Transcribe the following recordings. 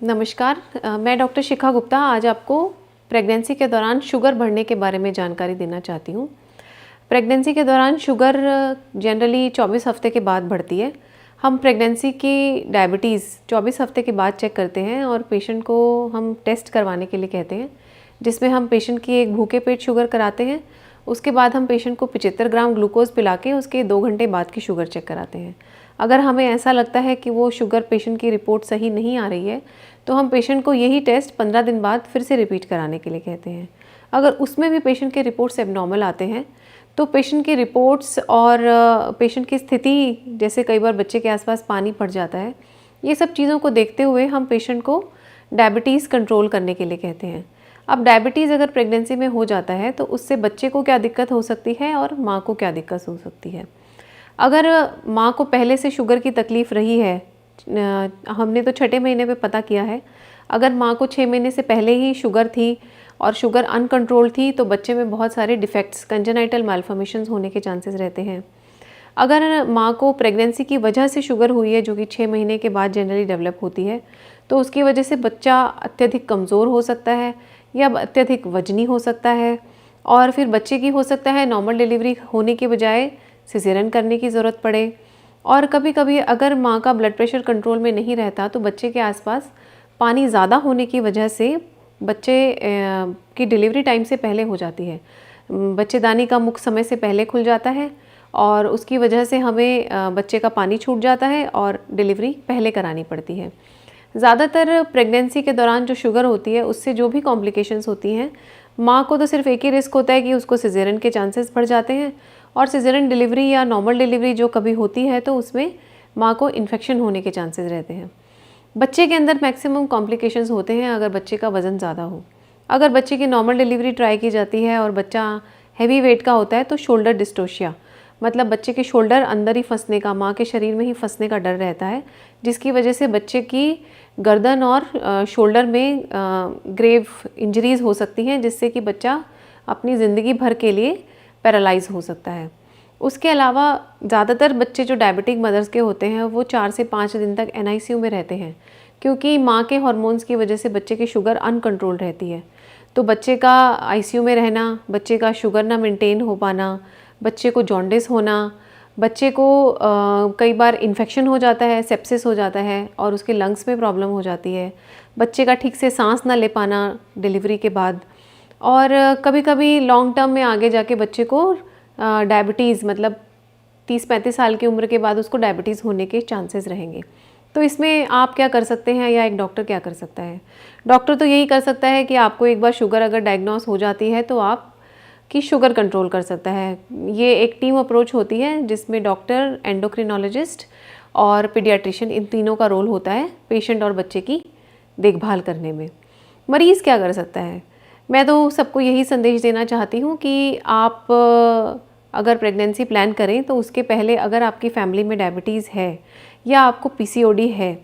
नमस्कार, मैं डॉक्टर शिखा गुप्ता आज आपको प्रेगनेंसी के दौरान शुगर बढ़ने के बारे में जानकारी देना चाहती हूँ। प्रेगनेंसी के दौरान शुगर जनरली 24 हफ्ते के बाद बढ़ती है। हम प्रेगनेंसी की डायबिटीज़ 24 हफ्ते के बाद चेक करते हैं और पेशेंट को हम टेस्ट करवाने के लिए कहते हैं, जिसमें हम पेशेंट की एक भूखे पेट शुगर कराते हैं। उसके बाद हम पेशेंट को 75 ग्राम ग्लूकोज पिला के उसके 2 घंटे बाद की शुगर चेक कराते हैं। अगर हमें ऐसा लगता है कि वो शुगर पेशेंट की रिपोर्ट सही नहीं आ रही है, तो हम पेशेंट को यही टेस्ट 15 दिन बाद फिर से रिपीट कराने के लिए कहते हैं। अगर उसमें भी पेशेंट के रिपोर्ट्स एबनॉर्मल आते हैं, तो पेशेंट की रिपोर्ट्स और पेशेंट की स्थिति, जैसे कई बार बच्चे के आसपास पानी पड़ जाता है, ये सब चीज़ों को देखते हुए हम पेशेंट को डायबिटीज़ कंट्रोल करने के लिए कहते हैं। अब डायबिटीज़ अगर प्रेगनेंसी में हो जाता है तो उससे बच्चे को क्या दिक्कत हो सकती है और माँ को क्या दिक्कत हो सकती है। अगर माँ को पहले से शुगर की तकलीफ़ रही है, हमने तो छठे महीने में पता किया है, अगर माँ को 6 महीने से पहले ही शुगर थी और शुगर अनकंट्रोल थी, तो बच्चे में बहुत सारे डिफेक्ट्स, कंजेनाइटल मैल्फॉर्मेशंस होने के चांसेस रहते हैं। अगर माँ को प्रेगनेंसी की वजह से शुगर हुई है, जो कि 6 महीने के बाद जनरली डेवलप होती है, तो उसकी वजह से बच्चा अत्यधिक कमज़ोर हो सकता है या अत्यधिक वजनी हो सकता है, और फिर बच्चे की हो सकता है नॉर्मल डिलीवरी होने के बजाय सिजेरियन करने की ज़रूरत पड़े। और कभी कभी अगर माँ का ब्लड प्रेशर कंट्रोल में नहीं रहता, तो बच्चे के आसपास पानी ज़्यादा होने की वजह से बच्चे की डिलीवरी टाइम से पहले हो जाती है। बच्चेदानी का मुख समय से पहले खुल जाता है और उसकी वजह से हमें बच्चे का पानी छूट जाता है और डिलीवरी पहले करानी पड़ती है। ज़्यादातर प्रेगनेंसी के दौरान जो शुगर होती है, उससे जो भी कॉम्प्लिकेशंस होती हैं, माँ को तो सिर्फ एक ही रिस्क होता है कि उसको सिजेरियन के चांसेस बढ़ जाते हैं, और सिजेरियन डिलीवरी या नॉर्मल डिलीवरी जो कभी होती है तो उसमें माँ को इन्फेक्शन होने के चांसेस रहते हैं। बच्चे के अंदर मैक्सिमम कॉम्प्लिकेशंस होते हैं अगर बच्चे का वज़न ज़्यादा हो। अगर बच्चे की नॉर्मल डिलीवरी ट्राई की जाती है और बच्चा हैवी वेट का होता है, तो शोल्डर डिस्टोशिया, मतलब बच्चे के शोल्डर अंदर ही फंसने का, माँ के शरीर में ही फंसने का डर रहता है, जिसकी वजह से बच्चे की गर्दन और शोल्डर में ग्रेव इंजरीज़ हो सकती हैं, जिससे कि बच्चा अपनी ज़िंदगी भर के लिए पैरालाइज हो सकता है। उसके अलावा ज़्यादातर बच्चे जो डायबिटिक मदर्स के होते हैं, वो 4 से 5 दिन तक NICU में रहते हैं, क्योंकि माँ के हार्मोन्स की वजह से बच्चे की शुगर अनकंट्रोल रहती है। तो बच्चे का ICU में रहना, बच्चे का शुगर ना मेंटेन हो पाना, बच्चे को जॉन्डिस होना, बच्चे को कई बार इन्फेक्शन हो जाता है, सेप्सिस हो जाता है और उसके लंग्स में प्रॉब्लम हो जाती है, बच्चे का ठीक से सांस ना ले पाना डिलीवरी के बाद, और कभी कभी लॉन्ग टर्म में आगे जाके बच्चे को डायबिटीज़, मतलब 30-35 साल की उम्र के बाद उसको डायबिटीज़ होने के चांसेस रहेंगे। तो इसमें आप क्या कर सकते हैं या एक डॉक्टर क्या कर सकता है? डॉक्टर तो यही कर सकता है कि आपको एक बार शुगर अगर डायग्नोस हो जाती है तो आप की शुगर कंट्रोल कर सकता है। ये एक टीम अप्रोच होती है जिसमें डॉक्टर, एंडोक्रिनोलॉजिस्ट और पीडियाट्रिशियन, इन तीनों का रोल होता है पेशेंट और बच्चे की देखभाल करने में। मरीज़ क्या कर सकता है? मैं तो सबको यही संदेश देना चाहती हूँ कि आप अगर प्रेगनेंसी प्लान करें तो उसके पहले अगर आपकी फैमिली में डायबिटीज़ है या आपको PCOD है,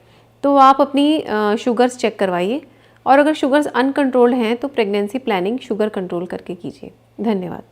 तो आप अपनी शुगर्स चेक करवाइए, और अगर शुगर्स अनकंट्रोल्ड हैं तो प्रेगनेंसी प्लानिंग शुगर कंट्रोल करके कीजिए। धन्यवाद।